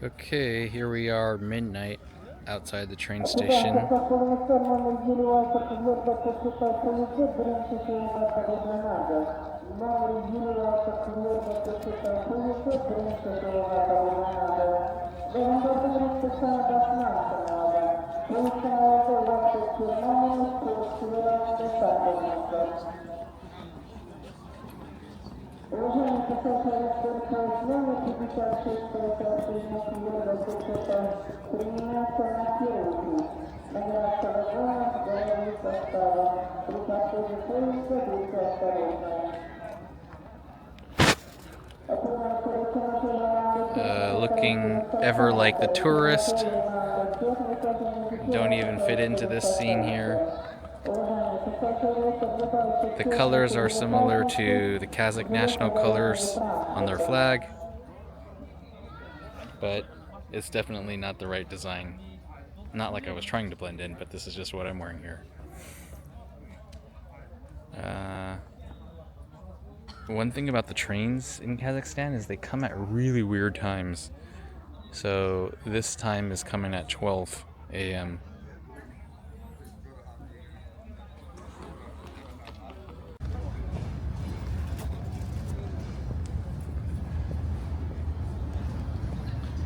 Okay, here we are, midnight, outside the train station. Looking ever like the tourist. Don't even fit into this scene here. The colors are similar to the Kazakh national colors on their flag, but it's definitely not the right design. Not like I was trying to blend in, but this is just what I'm wearing here. One thing about the trains in Kazakhstan is they come at really weird times. So this time is coming at 12 a.m.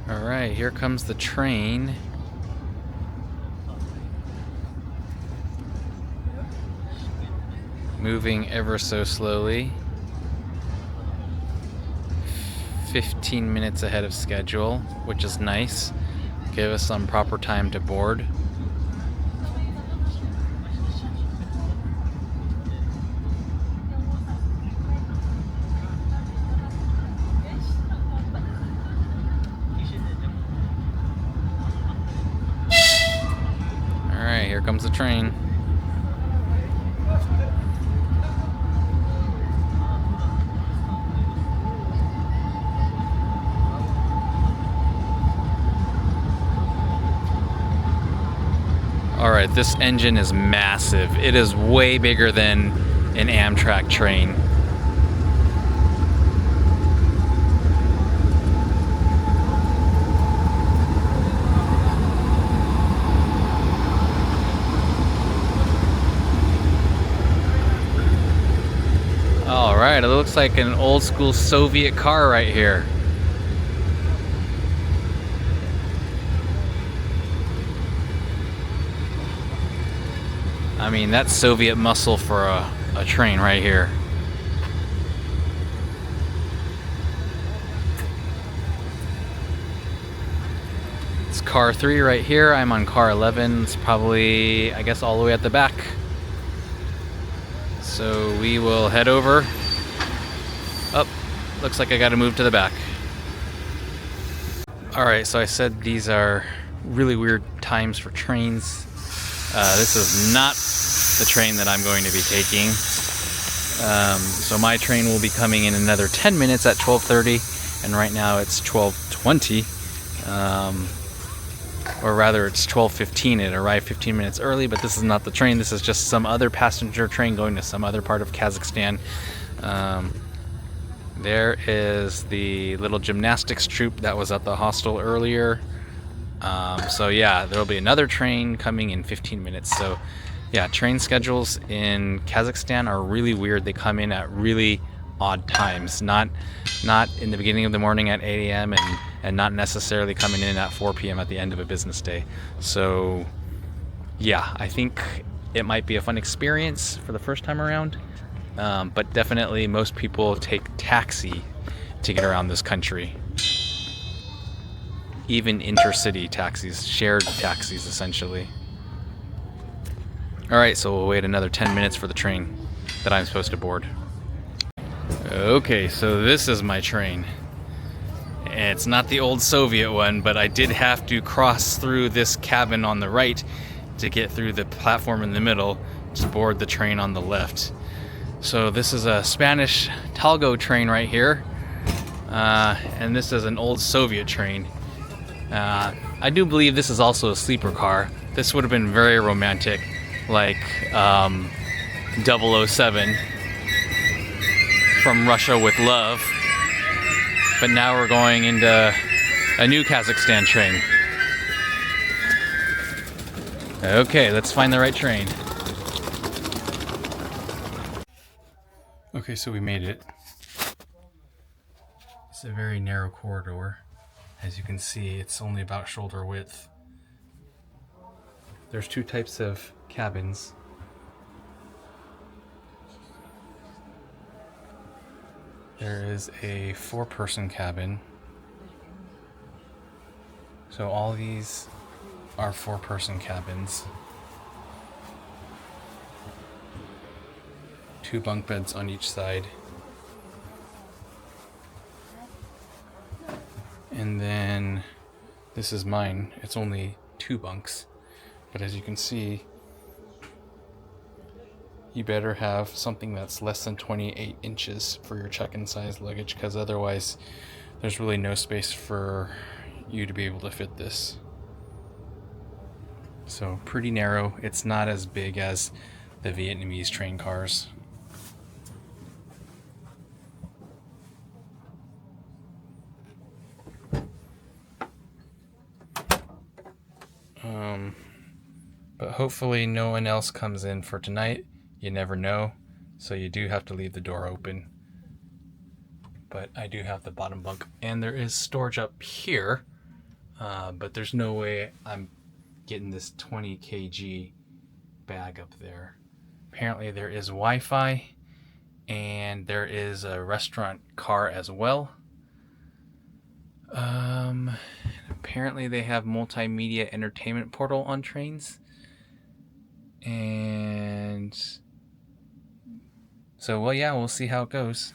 Alright, here comes the train. Moving ever so slowly. 15 minutes ahead of schedule, which is nice. Give us some proper time to board. Alright, here comes the train. Alright, this engine is massive. It is way bigger than an Amtrak train. Alright, it looks like an old school Soviet car right here. I mean, that's Soviet muscle for a train right here. It's car 3 right here. I'm on car 11. It's probably, I guess, all the way at the back. So we will head over. Oh, looks like I gotta move to the back. Alright, so I said these are really weird times for trains. This is not the train that I'm going to be taking. So my train will be coming in another 10 minutes at 12:30, and right now it's 12:20. Or rather, it's 12:15. It arrived 15 minutes early, but this is not the train. This is just some other passenger train going to some other part of Kazakhstan. There is the little gymnastics troupe that was at the hostel earlier. So yeah, there'll be another train coming in 15 minutes. So yeah, train schedules in Kazakhstan are really weird. They come in at really odd times, not in the beginning of the morning at 8 a.m. and not necessarily coming in at 4 p.m. at the end of a business day. So yeah, I think it might be a fun experience for the first time around, but definitely most people take taxi to get around this country. Even intercity taxis, shared taxis essentially. Alright, so we'll wait another 10 minutes for the train that I'm supposed to board. Okay, so this is my train. It's not the old Soviet one, but I did have to cross through this cabin on the right to get through the platform in the middle to board the train on the left. So this is a Spanish Talgo train right here, and this is an old Soviet train. I do believe this is also a sleeper car. This would have been very romantic, like 007 from Russia with Love. But now we're going into A new Kazakhstan train. Okay, let's find the right train. Okay, so we made it. It's a very narrow corridor. As you can see, it's only about shoulder width. There's two types of cabins. There is a 4-person cabin. So all these are 4-person cabins. 2 bunk beds on each side. And then this is mine. It's only 2 bunks. But as you can see, you better have something that's less than 28 inches for your check-in size luggage, because otherwise there's really no space for you to be able to fit this. So pretty narrow. It's not as big as the Vietnamese train cars. But hopefully no one else comes in for tonight. You never know. So you do have to leave the door open. But I do have the bottom bunk. And there is storage up here. But there's no way I'm getting this 20 kg bag up there. Apparently there is Wi-Fi. And there is a restaurant car as well. Apparently they have multimedia entertainment portal on trains. And so, well, yeah, we'll see how it goes.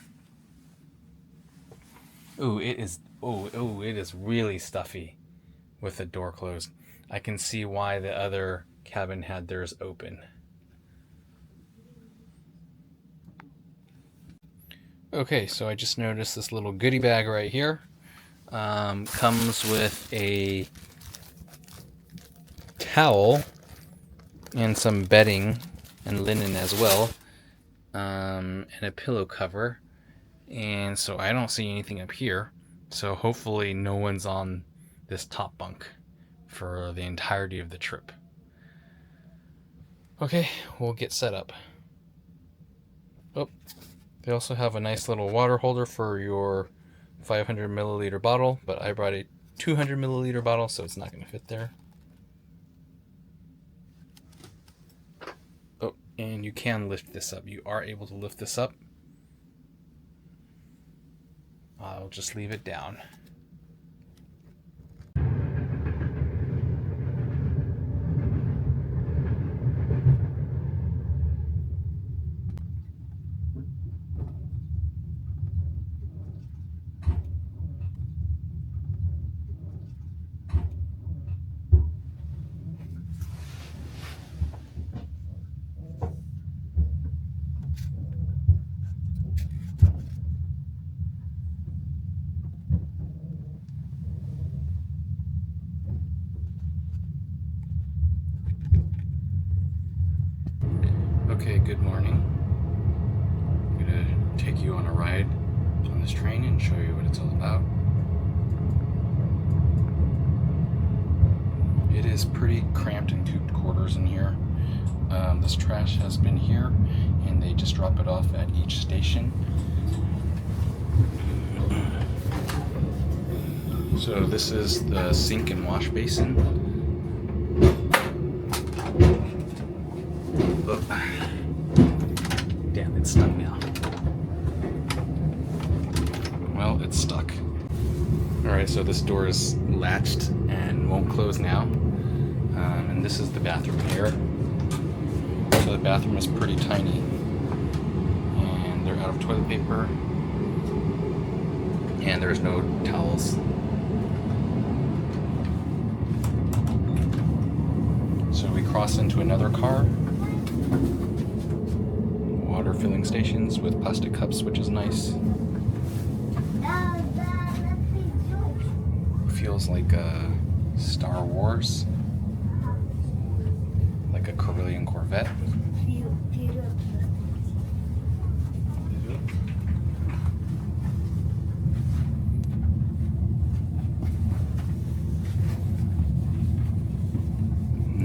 Ooh, it is really stuffy with the door closed. I can see why the other cabin had theirs open. Okay, so I just noticed this little goodie bag right here. Comes with a towel and some bedding and linen as well, and a pillow cover. And so I don't see anything up here, so hopefully no one's on this top bunk for the entirety of the trip. Okay, we'll get set up. Oh, they also have a nice little water holder for your 500 milliliter bottle, but I brought a 200 milliliter bottle, so it's not going to fit there. Oh, and you can lift this up. You are able to lift this up. I'll just leave it down. Okay, good morning. I'm going to take you on a ride on this train and show you what it's all about. It is pretty cramped and tubed quarters in here. This trash has been here, and they just drop it off at each station. So this is the sink and wash basin. Oh. Damn, it's stuck now. Well, it's stuck. Alright, so this door is latched and won't close now. And this is the bathroom here. So the bathroom is pretty tiny. And they're out of toilet paper. And there's no towels. So we cross into another car. Water filling stations with plastic cups, which is nice. Feels like Star Wars, like a Carillion Corvette.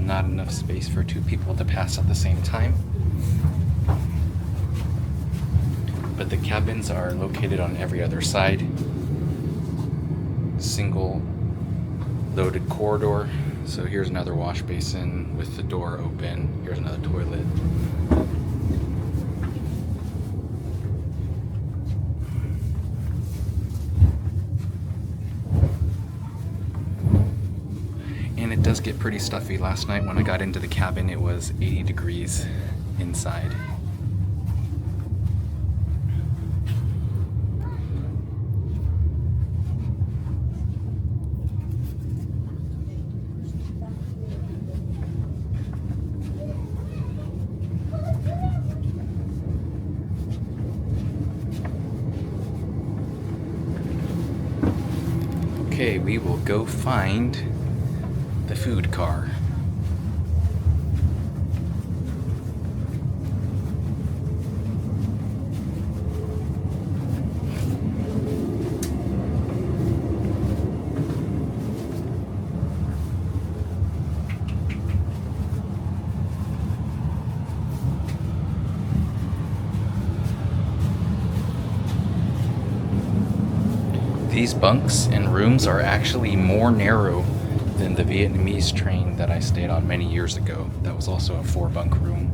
not enough space for 2 people to pass at the same time. But the cabins are located on every other side. Single loaded corridor. So here's another wash basin with the door open. Here's another toilet. And it does get pretty stuffy. Last night when I got into the cabin, it was 80 degrees inside. Okay, we will go find the food car. These bunks and rooms are actually more narrow than the Vietnamese train that I stayed on many years ago. That was also a 4-bunk room.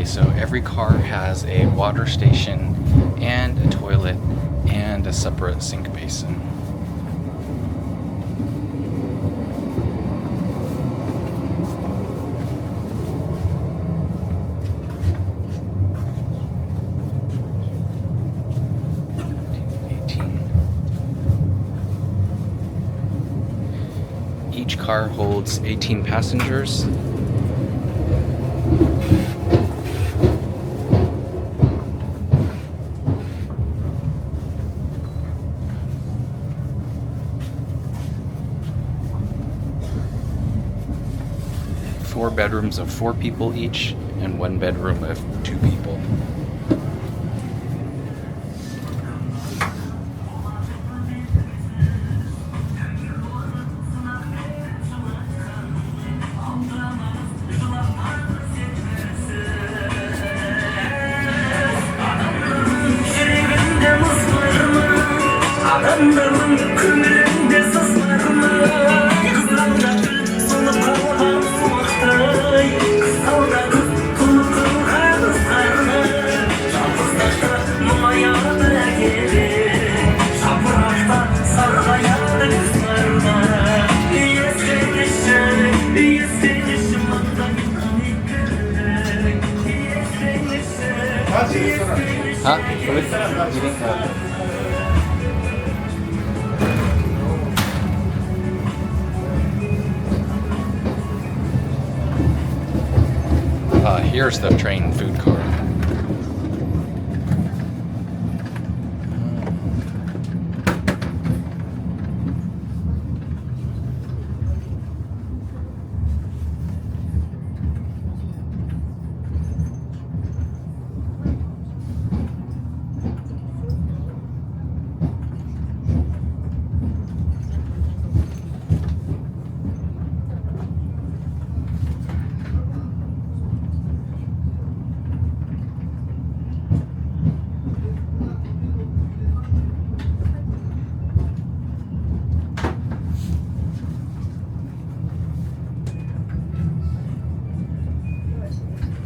So every car has a water station and a toilet and a separate sink basin. Each car holds 18 passengers. Four bedrooms of 4 people each, and 1 bedroom of 2 people. Here's the train food car.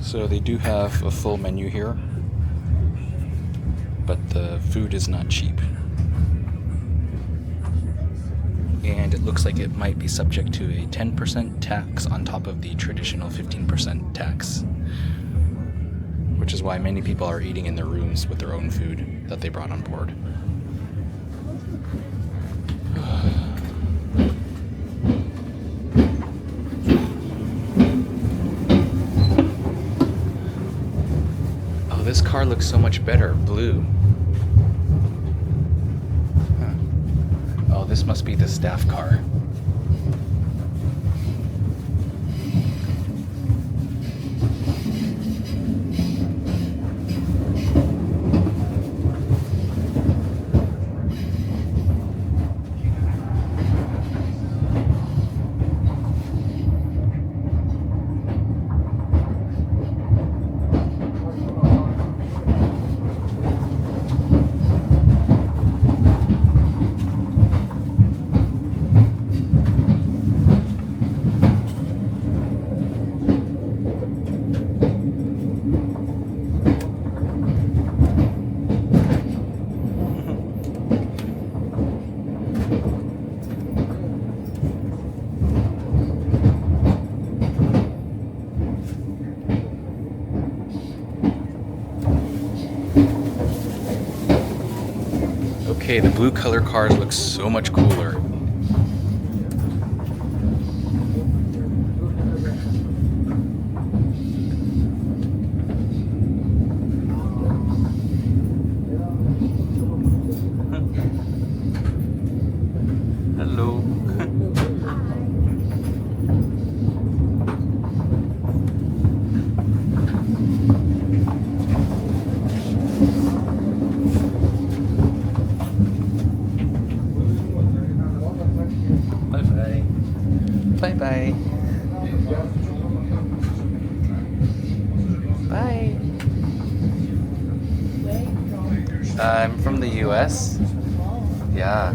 So they do have a full menu here, but the food is not cheap. And it looks like it might be subject to a 10% tax on top of the traditional 15% tax, which is why many people are eating in their rooms with their own food that they brought on board. car looks so much better, blue. Huh. Oh, this must be the staff car. Okay, the blue color cars look so much cooler. Hello. Bye-bye. Bye. I'm from the US. Yeah.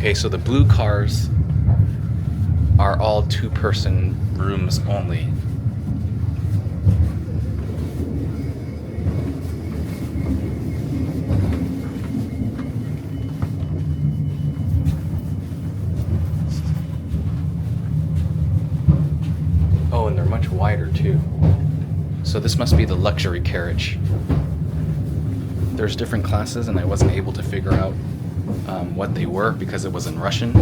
Okay, so the blue cars are all two-person rooms only. Oh, and they're much wider too. So this must be the luxury carriage. There's different classes and I wasn't able to figure out what they were because it was in Russian,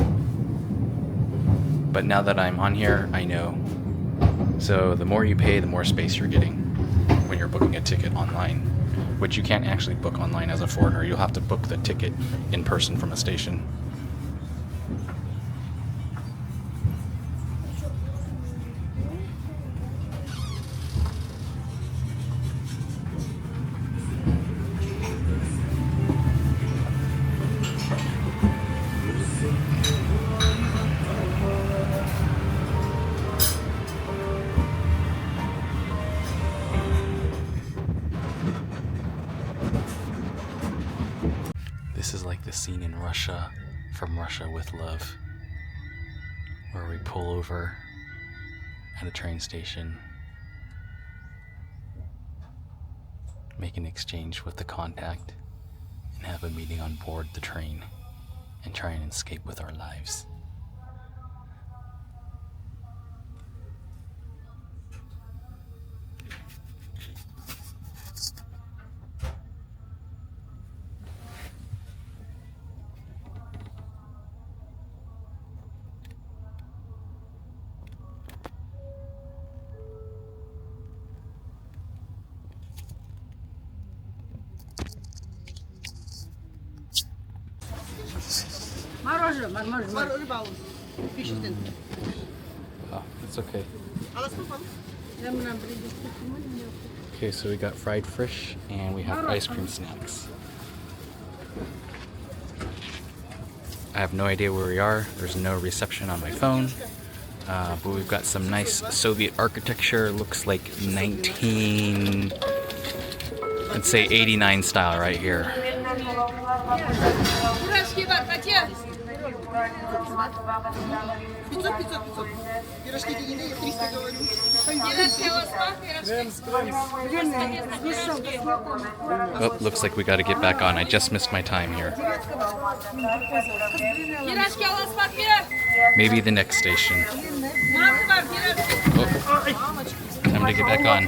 but now that I'm on here I know. So the more you pay, the more space you're getting when you're booking a ticket online, which you can't actually book online as a foreigner. You'll have to book the ticket in person from a station. This is like the scene in Russia, from Russia with Love, where we pull over at a train station, make an exchange with the contact, and have a meeting on board the train, and try and escape with our lives. Oh, it's okay. Okay, so we got fried fish and we have ice cream snacks. I have no idea where we are. There's no reception on my phone. But we've got some nice Soviet architecture. Looks like 89 style right here. Oh, looks like we got to get back on. I just missed my time here. Maybe the next station. Oh. Time to get back on.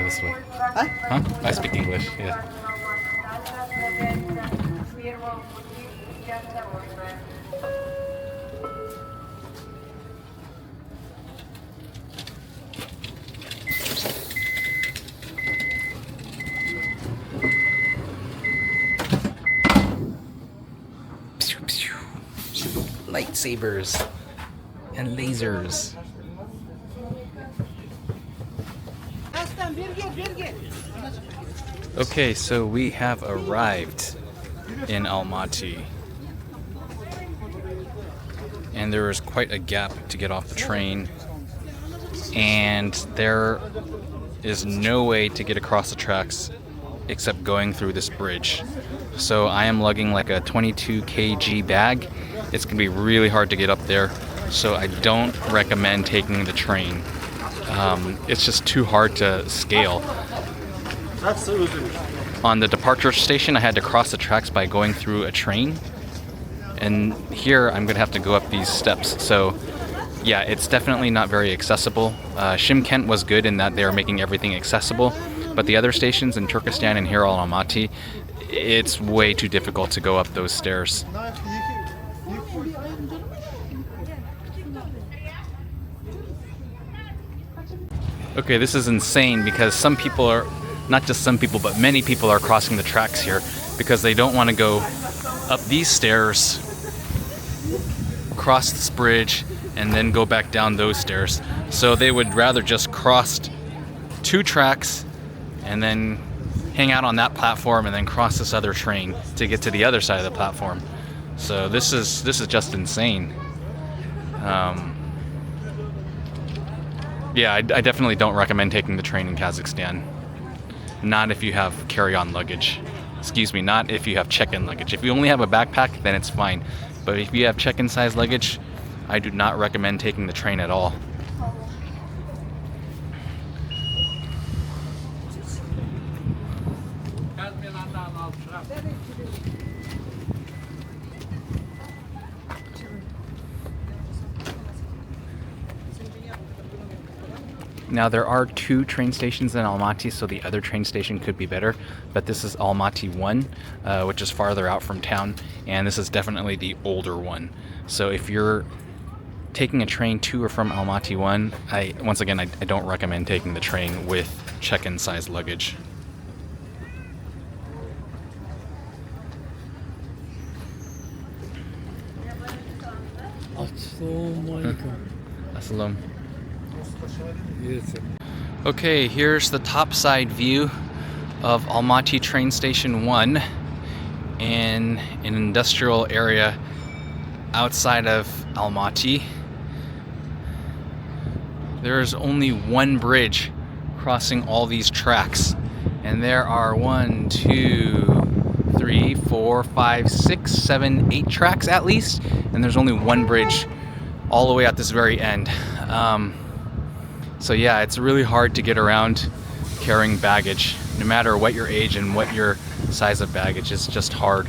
This way. Huh? I speak English, yeah. Lightsabers and lasers. Okay, so we have arrived in Almaty, and there is quite a gap to get off the train, and there is no way to get across the tracks except going through this bridge. So I am lugging like a 22 kg bag. It's gonna be really hard to get up there, so I don't recommend taking the train. It's just too hard to scale. On the departure station, I had to cross the tracks by going through a train, and here I'm gonna have to go up these steps. So yeah, it's definitely not very accessible. Shymkent was good in that they were making everything accessible, but the other stations in Turkestan and here on Almaty, it's way too difficult to go up those stairs. Okay, this is insane because some people are, not just some people, but many people are crossing the tracks here because they don't want to go up these stairs, cross this bridge, and then go back down those stairs. So they would rather just cross 2 tracks and then hang out on that platform and then cross this other train to get to the other side of the platform. So this is just insane. Yeah, I definitely don't recommend taking the train in Kazakhstan. Not if you have carry-on luggage. Excuse me, not if you have check-in luggage. If you only have a backpack, then it's fine. But if you have check-in size luggage, I do not recommend taking the train at all. Now there are 2 train stations in Almaty, so the other train station could be better, but this is Almaty 1, which is farther out from town, and this is definitely the older one. So if you're taking a train to or from Almaty 1, I don't recommend taking the train with check-in size luggage. Assalam. Okay, here's the topside view of Almaty train station 1 in an industrial area outside of Almaty. There's only one bridge crossing all these tracks, and there are 1, 2, 3, 4, 5, 6, 7, 8 tracks at least, and there's only one bridge all the way at this very end. So yeah, it's really hard to get around carrying baggage, no matter what your age and what your size of baggage. It's just hard.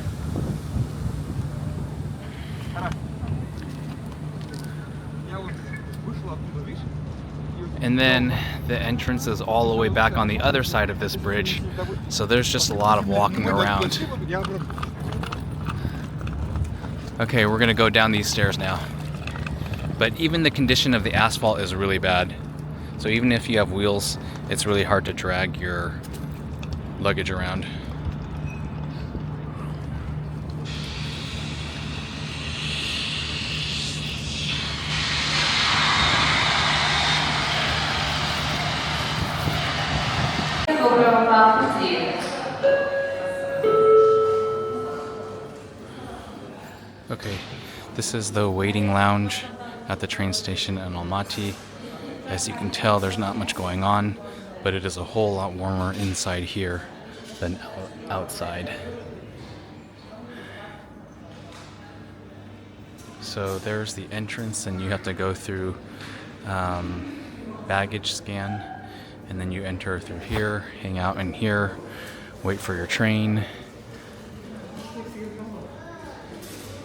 And then the entrance is all the way back on the other side of this bridge, so there's just a lot of walking around. Okay, we're gonna go down these stairs now. But even the condition of the asphalt is really bad. So even if you have wheels, it's really hard to drag your luggage around. Okay, this is the waiting lounge at the train station in Almaty. As you can tell, there's not much going on, but it is a whole lot warmer inside here than outside. So there's the entrance, and you have to go through baggage scan, and then you enter through here, hang out in here, wait for your train.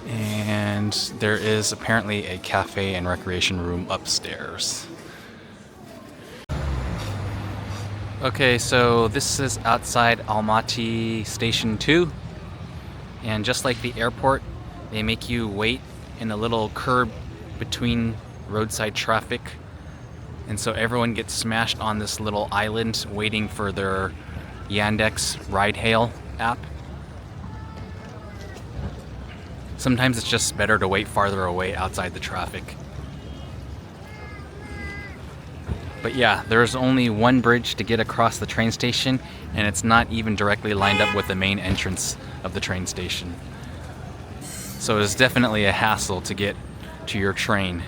And and there is apparently a cafe and recreation room upstairs. Okay, so this is outside Almaty Station 2, and just like the airport, they make you wait in a little curb between roadside traffic, and so everyone gets smashed on this little island waiting for their Yandex ride hail app. Sometimes it's just better to wait farther away outside the traffic. But yeah, there's only one bridge to get across the train station, and it's not even directly lined up with the main entrance of the train station. So it is definitely a hassle to get to your train.